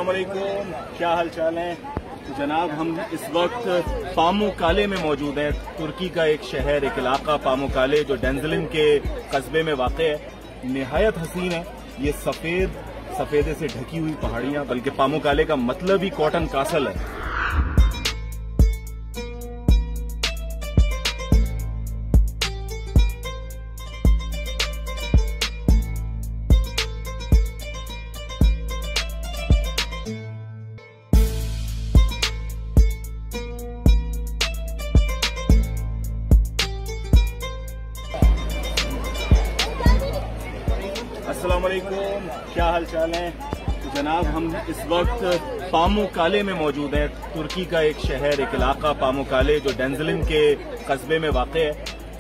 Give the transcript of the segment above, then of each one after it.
अस्सलाम वालेकुम, क्या हाल चाल है। तो जनाब, हम इस वक्त पामुक्काले में मौजूद हैं। तुर्की का एक शहर, एक इलाका पामुक्काले जो डेंजलिन के कस्बे में वाक़ है। निहायत हसीन है ये सफेदे से ढकी हुई पहाड़ियां, बल्कि पामुक्काले का मतलब ही कॉटन कासल है। अस्सलाम वालेकुम, क्या हाल चाल है। तो जनाब, हम इस वक्त पामुक्काले में मौजूद हैं। तुर्की का एक शहर, एक इलाका पामुक्काले जो डेंजलिन के कस्बे में वाक़ है।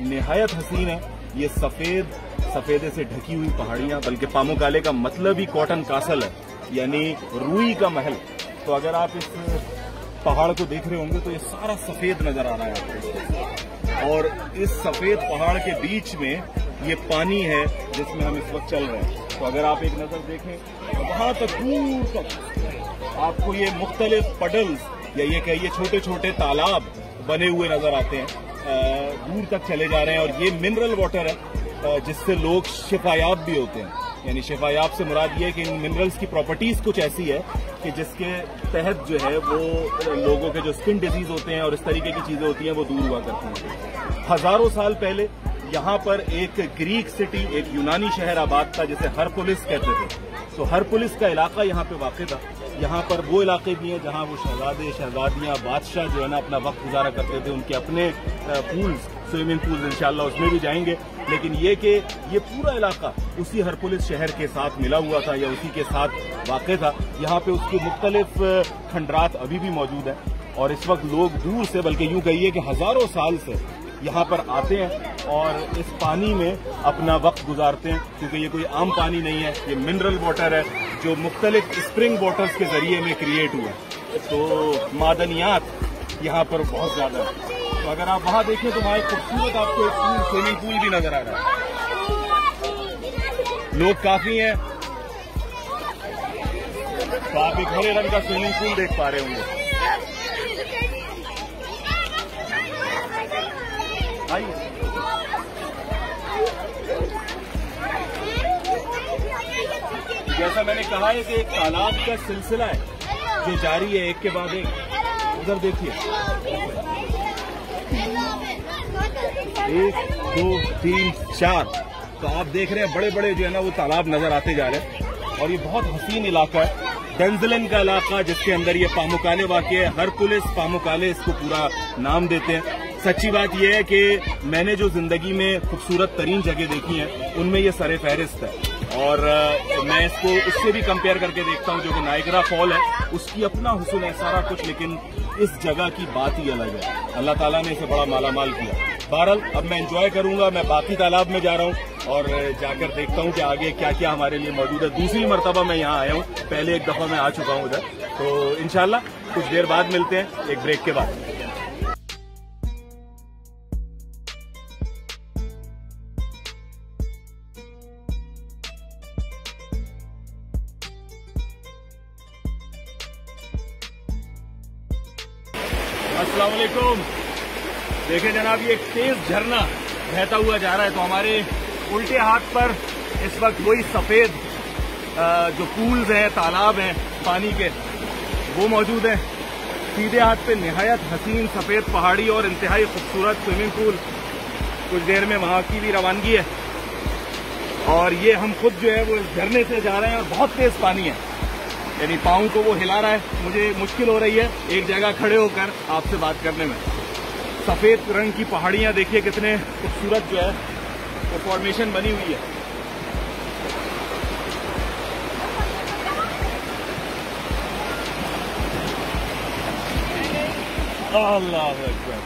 निहायत हसीन है ये सफेदे से ढकी हुई पहाड़ियां, बल्कि पामुक्काले का मतलब ही कॉटन कासल है, यानी रुई का महल। तो अगर आप इस पहाड़ को देख रहे होंगे तो ये सारा सफेद नजर आ रहा है आपको, और इस सफेद पहाड़ के बीच में ये पानी है जिसमें हम इस वक्त चल रहे हैं। तो अगर आप एक नजर देखें तो वहां तक दूर तक आपको ये मुख्तलिफ पडल्स या ये कहिए छोटे छोटे तालाब बने हुए नजर आते हैं, दूर तक चले जा रहे हैं। और ये मिनरल वाटर है जिससे लोग शिफायाब भी होते हैं। यानी शिफायाब से मुराद ये है कि इन मिनरल्स की प्रॉपर्टीज कुछ ऐसी है कि जिसके तहत जो है वो लोगों के जो स्किन डिजीज होते हैं और इस तरीके की चीजें होती हैं वो दूर हुआ करती हैं। हजारों साल पहले यहाँ पर एक ग्रीक सिटी, एक यूनानी शहर आबाद था जिसे हरपुलिस कहते थे। तो हरपुलिस का इलाका यहाँ पे वाक़ था। यहाँ पर वो इलाके भी हैं जहाँ वो शहजादे, शहजादियाँ, बादशाह जो है ना अपना वक्त गुजारा करते थे। उनके अपने पूल्स, स्विमिंग पूल्स इंशाल्लाह उसमें भी जाएंगे। लेकिन ये कि ये पूरा इलाका उसी हरपुलिस शहर के साथ मिला हुआ था या उसी के साथ वाक़ था। यहाँ पे उसके मुख्तलिफ खंडरात अभी भी मौजूद है और इस वक्त लोग दूर से, बल्कि यूं कहिए कि हजारों साल से यहाँ पर आते हैं और इस पानी में अपना वक्त गुजारते हैं, क्योंकि ये कोई आम पानी नहीं है, ये मिनरल वाटर है जो मुख्तलिफ स्प्रिंग वाटर्स के जरिए में क्रिएट हुआ है। तो मादनियात यहाँ पर बहुत ज्यादा है। तो अगर आप वहाँ देखें तो वहाँ एक खूबसूरत आपको एक स्विमिंग पूल भी नजर आ रहा है। लोग काफी हैं, तो आप एक हरे रंग का स्विमिंग पूल देख पा रहे होंगे। जैसा मैंने कहा है कि एक तालाब का सिलसिला है जो जारी है, एक के बाद एक। उधर देखिए, 1 2 3 4, तो आप देख रहे हैं बड़े बड़े जो है ना वो तालाब नजर आते जा रहे हैं। और ये बहुत हसीन इलाका है, डेंजलिन का इलाका, जिसके अंदर ये पामुक्काले वाक़ है। हरपुलिस पामुक्काले इसको पूरा नाम देते हैं। सच्ची बात यह है कि मैंने जो जिंदगी में खूबसूरत तरीन जगह देखी है उनमें ये सरे फहरिस्त है। और मैं इसको उससे भी कंपेयर करके देखता हूँ जो कि नायग्रा फॉल है, उसकी अपना हुस्न है सारा कुछ, लेकिन इस जगह की बात ही अलग है। अल्लाह ताला ने इसे बड़ा मालामाल किया। बहरहाल अब मैं एंजॉय करूंगा। मैं बाकी तालाब में जा रहा हूँ और जाकर देखता हूँ कि आगे क्या क्या हमारे लिए मौजूद है। दूसरी मरतबा मैं यहाँ आया हूँ, पहले एक दफा मैं आ चुका हूँ उधर। तो इंशाल्लाह कुछ देर बाद मिलते हैं, एक ब्रेक के बाद। अस्सलाम वालेकुम। देखें जनाब, ये एक तेज झरना बहता हुआ जा रहा है। तो हमारे उल्टे हाथ पर इस वक्त वही सफेद जो पूल्स हैं, तालाब हैं पानी के, वो मौजूद हैं। सीधे हाथ पे निहायत हसीन सफेद पहाड़ी और इंतहाई खूबसूरत स्विमिंग पूल। कुछ देर में वहां की भी रवानगी है। और ये हम खुद जो है वो इस झरने से जा रहे हैं और बहुत तेज पानी है, यानी पाँव को वो हिला रहा है। मुझे मुश्किल हो रही है एक जगह खड़े होकर आपसे बात करने में। सफेद रंग की पहाड़ियां देखिए कितने खूबसूरत जो है वो फॉर्मेशन बनी हुई है। अल्लाह अकबर।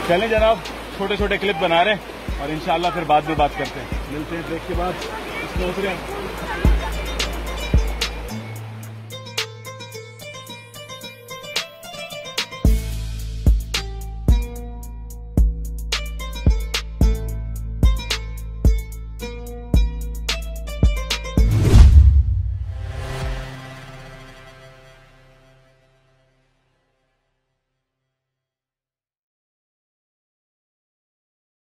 चलें जनाब, छोटे छोटे क्लिप बना रहे हैं और इंशाल्लाह फिर बाद में बात करते हैं। मिलते हैं ब्रेक के बाद। इसमें उतरे